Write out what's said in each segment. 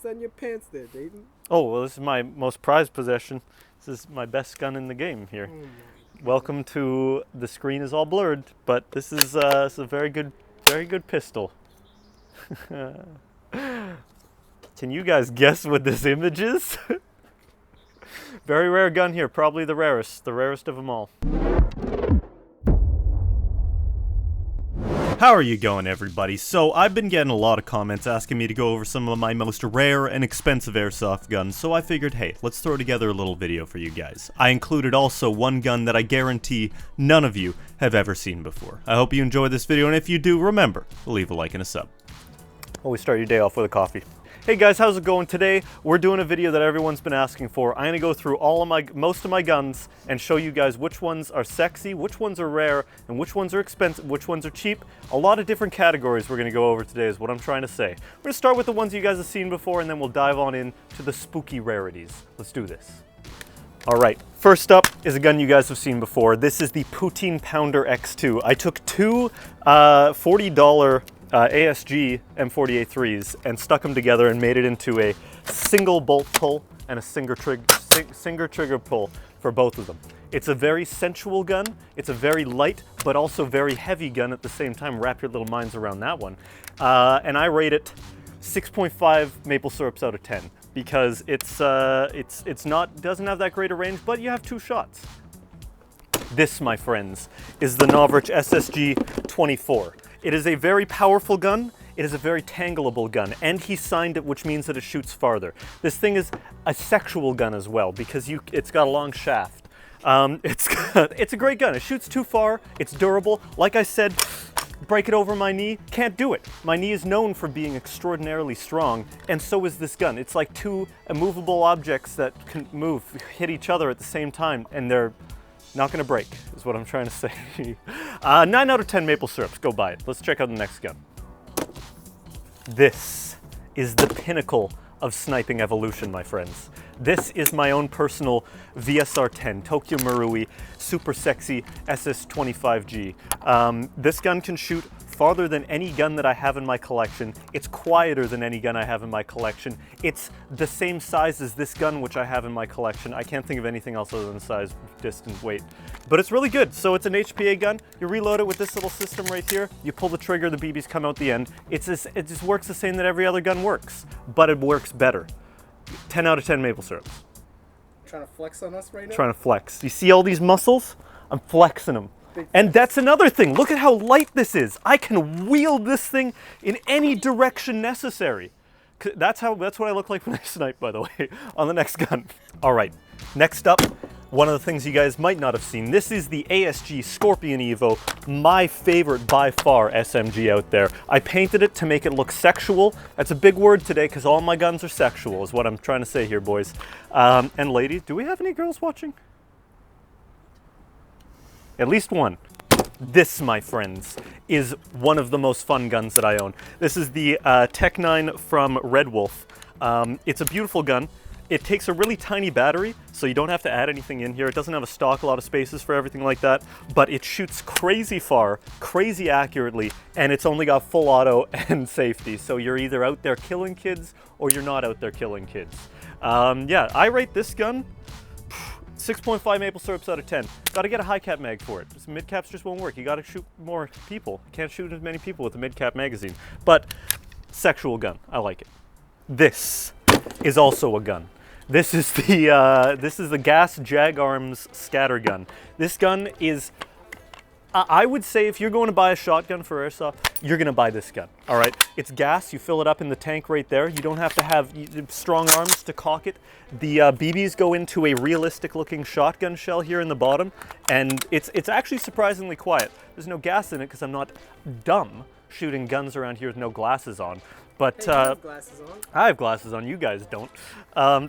What's on your pants there, Dayton? Oh, well, this is my most prized possession. This is my best gun in the game here. Welcome to, the screen is all blurred, but this is a very good pistol. Can you guys guess what this image is? Very rare gun here, probably the rarest of them all. How are you going, everybody? So I've been getting a lot of comments asking me to go over some of my most rare and expensive airsoft guns, so I figured, hey, let's throw together a little video for you guys. I included also one gun that I guarantee none of you have ever seen before. I hope you enjoy this video, and if you do, remember, leave a like and a sub. Always start your day off with a coffee. Hey guys, how's it going? Today we're doing a video that everyone's been asking for. I'm gonna go through most of my guns and show you guys which ones are sexy, which ones are rare, and which ones are expensive, which ones are cheap. A lot of different categories we're gonna go over today is what I'm trying to say. We're gonna start with the ones you guys have seen before, and then we'll dive on in to the spooky rarities. Let's do this. All right, first up is a gun you guys have seen before. This is the Poutinepounder X2. I took two $40 ASG M48-3s and stuck them together and made it into a single bolt pull and a single trigger pull for both of them. It's a very sensual gun. It's a very light but also very heavy gun at the same time. Wrap your little minds around that one. And I rate it 6.5 maple syrups out of 10 because doesn't have that great a range, but you have two shots. This, my friends, is the Novrich SSG-24. It is a very powerful gun, it is a very tangleable gun, and he signed it, which means that it shoots farther. This thing is a sexual gun as well, because it's got a long shaft. It's a great gun. It shoots too far, it's durable. Like I said, break it over my knee, can't do it. My knee is known for being extraordinarily strong, and so is this gun. It's like two immovable objects that can hit each other at the same time, and they're not gonna break, is what I'm trying to say. 9 out of 10 maple syrups, go buy it. Let's check out the next gun. This is the pinnacle of sniping evolution, my friends. This is my own personal VSR-10, Tokyo Marui, super sexy SS25G. This gun can shoot farther than any gun that I have in my collection. It's quieter than any gun I have in my collection. It's the same size as this gun which I have in my collection. I can't think of anything else other than size, distance, weight. But it's really good. So it's an HPA gun. You reload it with this little system right here. You pull the trigger, the BBs come out the end. It just works the same that every other gun works, but it works better. 10 out of 10 maple syrups. Trying to flex on us right now? Trying to flex. You see all these muscles? I'm flexing them. And that's another thing. Look at how light this is. I can wield this thing in any direction necessary. That's what I look like when I snipe, by the way, on the next gun. All right, next up, one of the things you guys might not have seen. This is the ASG Scorpion Evo, my favorite by far SMG out there. I painted it to make it look sexual. That's a big word today because all my guns are sexual is what I'm trying to say here, boys. And ladies, do we have any girls watching? At least one. This, my friends, is one of the most fun guns that I own. This is the Tech 9 from Red Wolf. It's a beautiful gun. It takes a really tiny battery, so you don't have to add anything in here. It doesn't have a lot of spaces for everything like that, but it shoots crazy far, crazy accurately, and it's only got full auto and safety. So you're either out there killing kids or you're not out there killing kids. Yeah, I rate this gun 6.5 maple syrups out of 10. Gotta get a high cap mag for it. Mid caps just won't work. You gotta shoot more people. Can't shoot as many people with a mid cap magazine. But sexual gun, I like it. This is also a gun. This is the gas Jag Arms Scatter gun. This gun is, I would say if you're going to buy a shotgun for airsoft, you're gonna buy this gun, all right? It's gas, you fill it up in the tank right there. You don't have to have strong arms to cock it. The BBs go into a realistic looking shotgun shell here in the bottom, and it's actually surprisingly quiet. There's no gas in it because I'm not dumb shooting guns around here with no glasses on. But hey, you have glasses on. I have glasses on, you guys don't.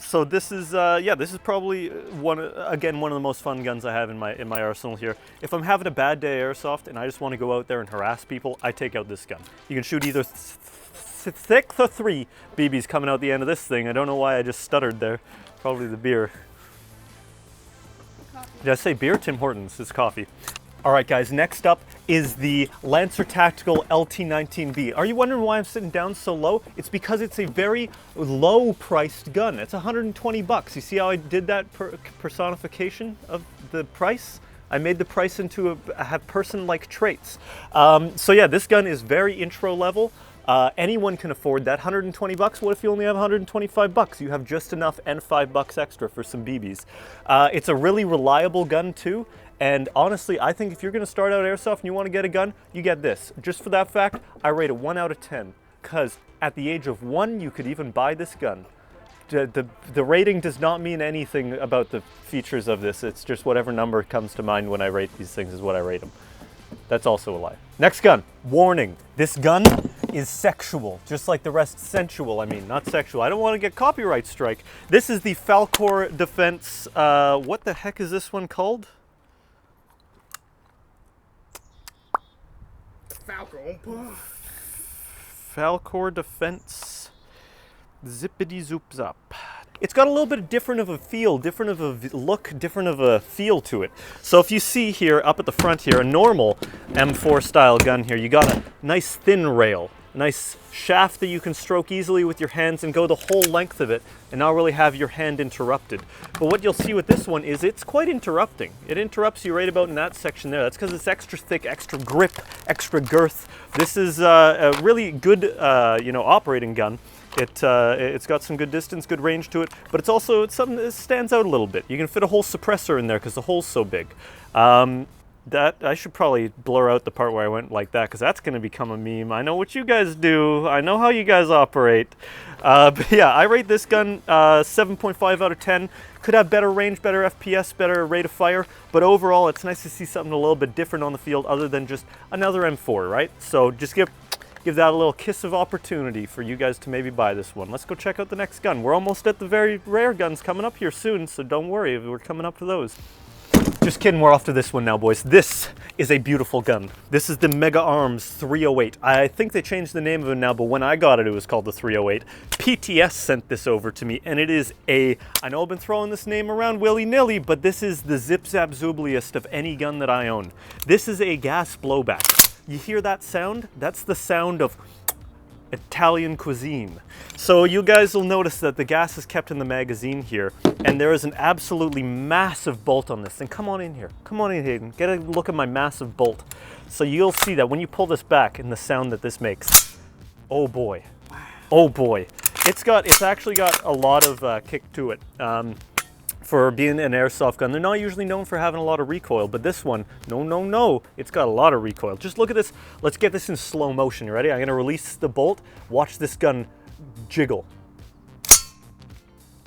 So this is, yeah, this is probably one of the most fun guns I have in my arsenal here. If I'm having a bad day airsoft and I just want to go out there and harass people, I take out this gun. You can shoot either 6 or 3 BBs coming out the end of this thing. I don't know why I just stuttered there. Probably the beer. Coffee. Did I say beer? Tim Hortons, it's coffee. Alright guys, next up is the Lancer Tactical LT19B. Are you wondering why I'm sitting down so low? It's because it's a very low priced gun. It's 120 bucks. You see how I did that personification of the price? I made the price into have person-like traits. So yeah, this gun is very intro level. Anyone can afford that. 120 bucks. What if you only have 125 bucks? You have just enough and 5 bucks extra for some BBs. It's a really reliable gun too. And honestly, I think if you're going to start out airsoft and you want to get a gun, you get this. Just for that fact, I rate it 1 out of 10. Because at the age of 1, you could even buy this gun. The rating does not mean anything about the features of this. It's just whatever number comes to mind when I rate these things is what I rate them. That's also a lie. Next gun. Warning. This gun is sexual. Just like the rest. Sensual, I mean. Not sexual. I don't want to get copyright strike. This is the Falkor Defense. What the heck is this one called? Falkor Defense Zippity Zoop Zop. It's got a little bit different of a feel, different of a look, different of a feel to it. So if you see here, up at the front here, a normal M4 style gun here, you got a nice thin rail, a nice shaft that you can stroke easily with your hands and go the whole length of it and not really have your hand interrupted. But what you'll see with this one is it's quite interrupting. It interrupts you right about in that section there. That's because it's extra thick, extra grip, extra girth. This is a really good, you know, operating gun. It's got some good distance, good range to it, but it's also something that stands out a little bit. You can fit a whole suppressor in there because the hole's so big. That I should probably blur out the part where I went like that because that's going to become a meme. I know what you guys do. I know how you guys operate. But yeah, I rate this gun 7.5 out of 10. Could have better range, better FPS, better rate of fire, but overall it's nice to see something a little bit different on the field other than just another M4, right? So just give that a little kiss of opportunity for you guys to maybe buy this one. Let's go check out the next gun. We're almost at the very rare guns coming up here soon, so don't worry, we're coming up to those. Just kidding, we're off to this one now, boys. This is a beautiful gun. This is the Jag Arms 308. I think they changed the name of it now, but when I got it, it was called the 308. PTS sent this over to me, and it is a, I know I've been throwing this name around willy-nilly, but this is the zip-zap-zoobliest of any gun that I own. This is a gas blowback. You hear that sound? That's the sound of Italian cuisine. So you guys will notice that the gas is kept in the magazine here, and there is an absolutely massive bolt on this thing. Come on in here. Come on in, Hayden. Get a look at my massive bolt. So you'll see that when you pull this back and the sound that this makes. Oh boy. Oh boy. It's actually got a lot of kick to it. For being an airsoft gun. They're not usually known for having a lot of recoil, but this one, no, it's got a lot of recoil. Just look at this. Let's get this in slow motion. You ready? I'm gonna release the bolt. Watch this gun jiggle.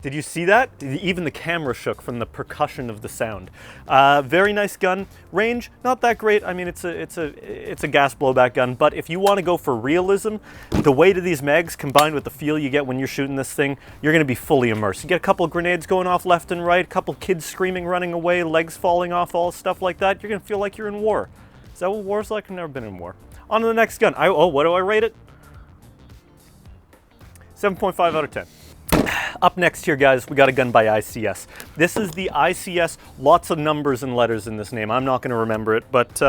Did you see that? Even the camera shook from the percussion of the sound. Very nice gun. Range, not that great. I mean, it's a gas blowback gun, but if you want to go for realism, the weight of these mags combined with the feel you get when you're shooting this thing, you're going to be fully immersed. You get a couple of grenades going off left and right, a couple of kids screaming, running away, legs falling off, all stuff like that. You're going to feel like you're in war. Is that what war's like? I've never been in war. On to the next gun. What do I rate it? 7.5 out of 10. Up next here, guys, we got a gun by ICS. This is the ICS, lots of numbers and letters in this name. I'm not going to remember it, but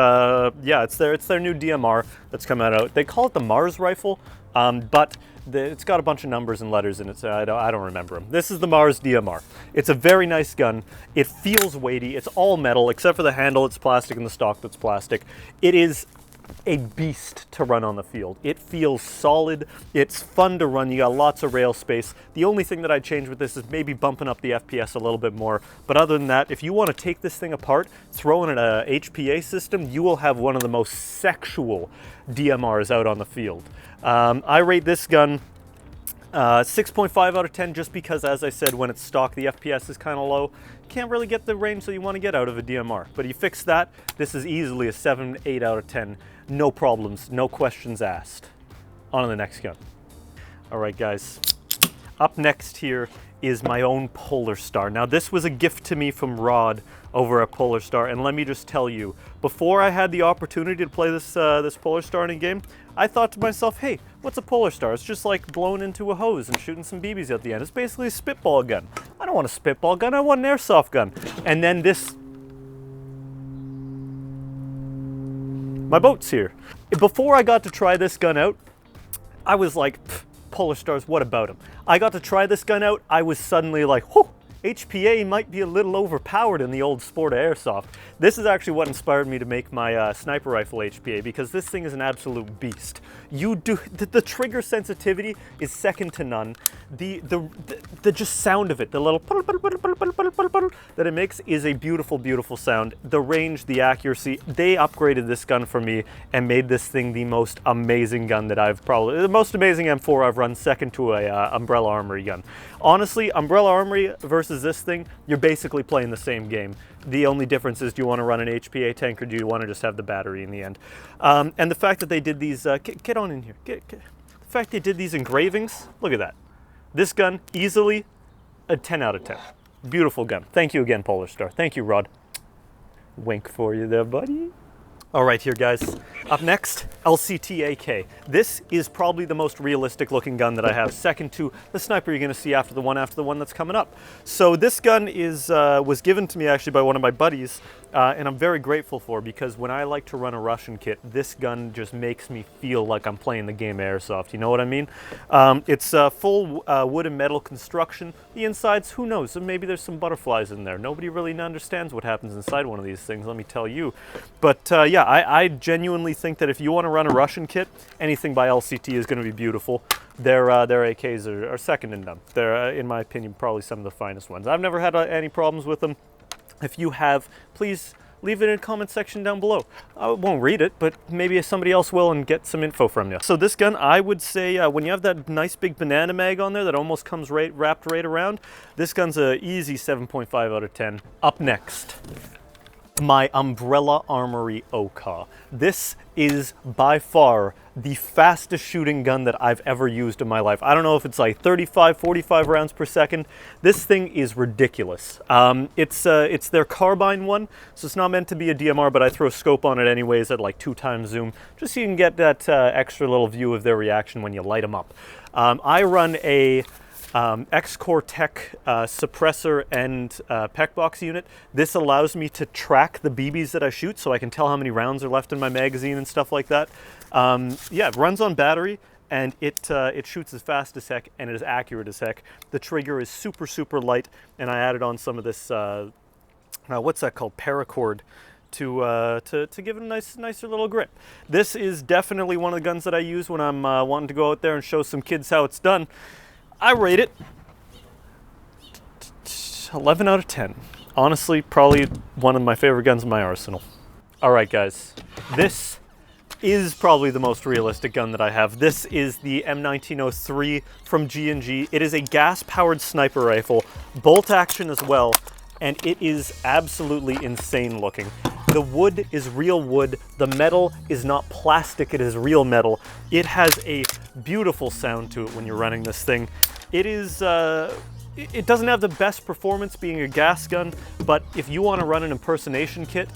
yeah, it's their new DMR that's come out. They call it the Mars rifle, but it's got a bunch of numbers and letters in it, so I don't remember them. This is the Mars DMR. It's a very nice gun. It feels weighty. It's all metal, except for the handle. It's plastic and the stock that's plastic. It is a beast to run on the field. It feels solid. It's fun to run. You got lots of rail space. The only thing that I'd change with this is maybe bumping up the FPS a little bit more. But other than that, if you want to take this thing apart, throw in a HPA system, you will have one of the most sexual DMRs out on the field. I rate this gun 6.5 out of 10 just because, as I said, when it's stock, the FPS is kind of low. You can't really get the range that you want to get out of a DMR. But you fix that, this is easily a 7, 8 out of 10. No problems, no questions asked. On to the next gun. All right, guys. Up next here is my own Polar Star. Now, this was a gift to me from Rod over at Polar Star, and let me just tell you, before I had the opportunity to play this Polar Star in a game, I thought to myself, hey, what's a Polar Star? It's just like blowing into a hose and shooting some BBs at the end. It's basically a spitball gun. I don't want a spitball gun, I want an airsoft gun. And then this my boat's here. Before I got to try this gun out, I was like, Polar Stars, what about him? I got to try this gun out, I was suddenly like, whoo, HPA might be a little overpowered in the old sport of airsoft. This is actually what inspired me to make my sniper rifle HPA, because this thing is an absolute beast. The trigger sensitivity is second to none. The just sound of it, the little that it makes is a beautiful, beautiful sound. The range, the accuracy, they upgraded this gun for me and made this thing the most amazing gun that the most amazing M4 I've run, second to a Umbrella Armory gun. Honestly, Umbrella Armory versus this thing, you're basically playing the same game. The only difference is, do you want to run an HPA tank or do you want to just have the battery in the end? And the fact that they did these, get on in here, the fact they did these engravings, look at that. This gun, easily a 10 out of 10. Beautiful gun. Thank you again, Polar Star. Thank you, Rod. Wink for you there, buddy. All right, here, guys. Up next, LCTAK. This is probably the most realistic looking gun that I have, second to the sniper you're gonna see after the one that's coming up. So this gun was given to me actually by one of my buddies, and I'm very grateful for, because when I like to run a Russian kit, this gun just makes me feel like I'm playing the game of Airsoft, you know what I mean? It's full wood and metal construction. The insides, who knows, maybe there's some butterflies in there. Nobody really understands what happens inside one of these things, let me tell you. But yeah, I genuinely think that if you want to run a Russian kit, anything by LCT is going to be beautiful. Their AKs are second to none. They're, in my opinion, probably some of the finest ones. I've never had any problems with them. If you have, please leave it in the comment section down below. I won't read it, but maybe somebody else will and get some info from you. So this gun, I would say, when you have that nice big banana mag on there that almost comes wrapped right around, this gun's an easy 7.5 out of 10. Up next, my Umbrella Armory Oak. This is by far the fastest shooting gun that I've ever used in my life. I don't know if it's like 35, 45 rounds per second. This thing is ridiculous. It's their carbine one, so it's not meant to be a DMR, but I throw a scope on it anyways at like 2x zoom, just so you can get that extra little view of their reaction when you light them up. I run a X-Core Tech suppressor and PEC box unit. This allows me to track the BBs that I shoot, so I can tell how many rounds are left in my magazine and stuff like that. Yeah, it runs on battery, and it shoots as fast as heck, and it is accurate as heck. The trigger is super, super light, and I added on some of this, what's that called, paracord, to give it a nicer little grip. This is definitely one of the guns that I use when I'm wanting to go out there and show some kids how it's done. I rate it 11 out of 10. Honestly, probably one of my favorite guns in my arsenal. All right, guys, this is probably the most realistic gun that I have. This is the M1903 from G&G. It is a gas-powered sniper rifle, bolt action as well, and it is absolutely insane looking. The wood is real wood. The metal is not plastic, it is real metal. It has a beautiful sound to it when you're running this thing. It is, it doesn't have the best performance being a gas gun, but if you want to run an impersonation kit,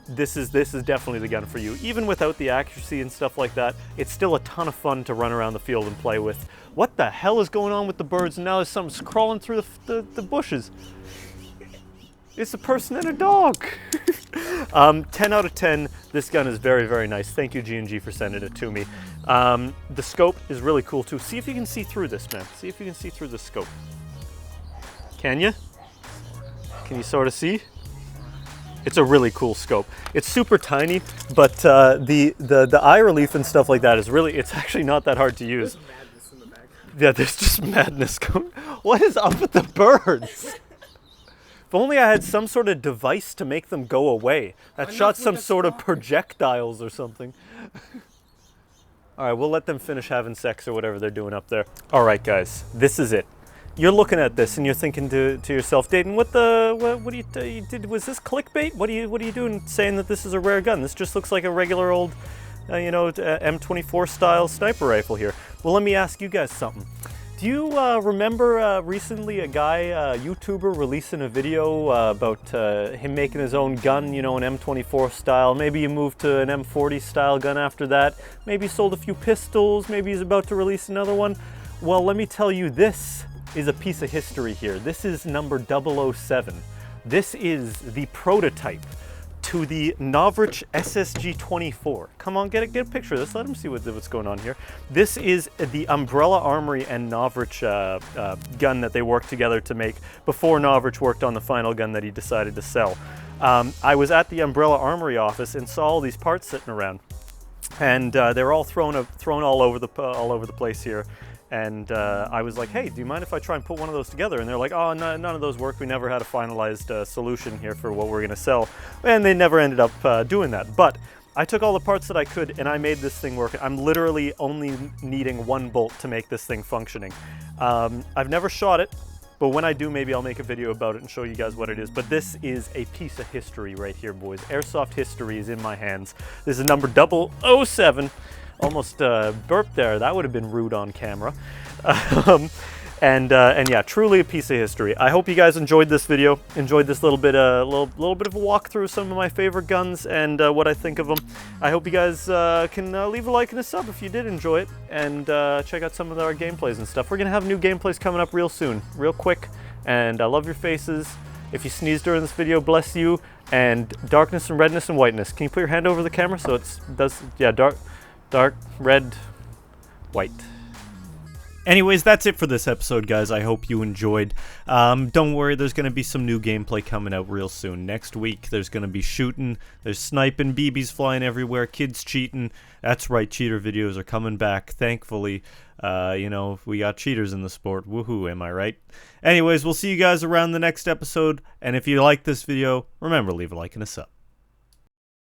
this is definitely the gun for you. Even without the accuracy and stuff like that, it's still a ton of fun to run around the field and play with. What the hell is going on with the birds? And now there's something crawling through the bushes. It's a person and a dog. 10 out of 10. This gun is very, very nice. Thank you, G&G, for sending it to me. The scope is really cool too. See if you can see through this, man. See if you can see through the scope. Can you? Can you sort of see? It's a really cool scope. It's super tiny, but the eye relief and stuff like that is really, it's actually not that hard to use. There's madness in the back. Yeah, there's just madness going. What is up with the birds? If only I had some sort of device to make them go away. That shot some sort of projectiles or something. All right, we'll let them finish having sex or whatever they're doing up there. All right, guys, this is it. You're looking at this and you're thinking to yourself, Dayton, what do you did? Was this clickbait? What are you doing saying that this is a rare gun? This just looks like a regular old, M24 style sniper rifle here. Well, let me ask you guys something. Do you remember recently a guy, YouTuber, releasing a video about him making his own gun, you know, an M24 style? Maybe he moved to an M40 style gun after that. Maybe he sold a few pistols. Maybe he's about to release another one. Well, let me tell you, this is a piece of history here. This is number 007. This is the prototype to the Novrich SSG-24. Come on, get a picture of this. Let them see what's going on here. This is the Umbrella Armory and Novrich gun that they worked together to make before Novrich worked on the final gun that he decided to sell. I was at the Umbrella Armory office and saw all these parts sitting around, and they're all thrown all over the place here. And I was like, hey, do you mind if I try and put one of those together? And they're like, oh, none of those work. We never had a finalized solution here for what we're going to sell. And they never ended up doing that. But I took all the parts that I could and I made this thing work. I'm literally only needing one bolt to make this thing functioning. I've never shot it, but when I do, maybe I'll make a video about it and show you guys what it is. But this is a piece of history right here, boys. Airsoft history is in my hands. This is number 007. Almost burped there. That would have been rude on camera. And yeah, truly a piece of history. I hope you guys enjoyed this video. Enjoyed this little bit of a walk through some of my favorite guns and what I think of them. I hope you guys can leave a like and a sub if you did enjoy it, and check out some of our gameplays and stuff. We're gonna have new gameplays coming up real soon, real quick. And I love your faces. If you sneeze during this video, bless you. And darkness and redness and whiteness. Can you put your hand over the camera so it does? Yeah, dark, red, white. Anyways, that's it for this episode, guys. I hope you enjoyed. Don't worry, there's going to be some new gameplay coming out real soon. Next week, there's going to be shooting, there's sniping, BBs flying everywhere, kids cheating. That's right, cheater videos are coming back, thankfully. You know, we got cheaters in the sport. Woohoo, am I right? Anyways, we'll see you guys around the next episode. And if you like this video, remember, leave a like and a sub.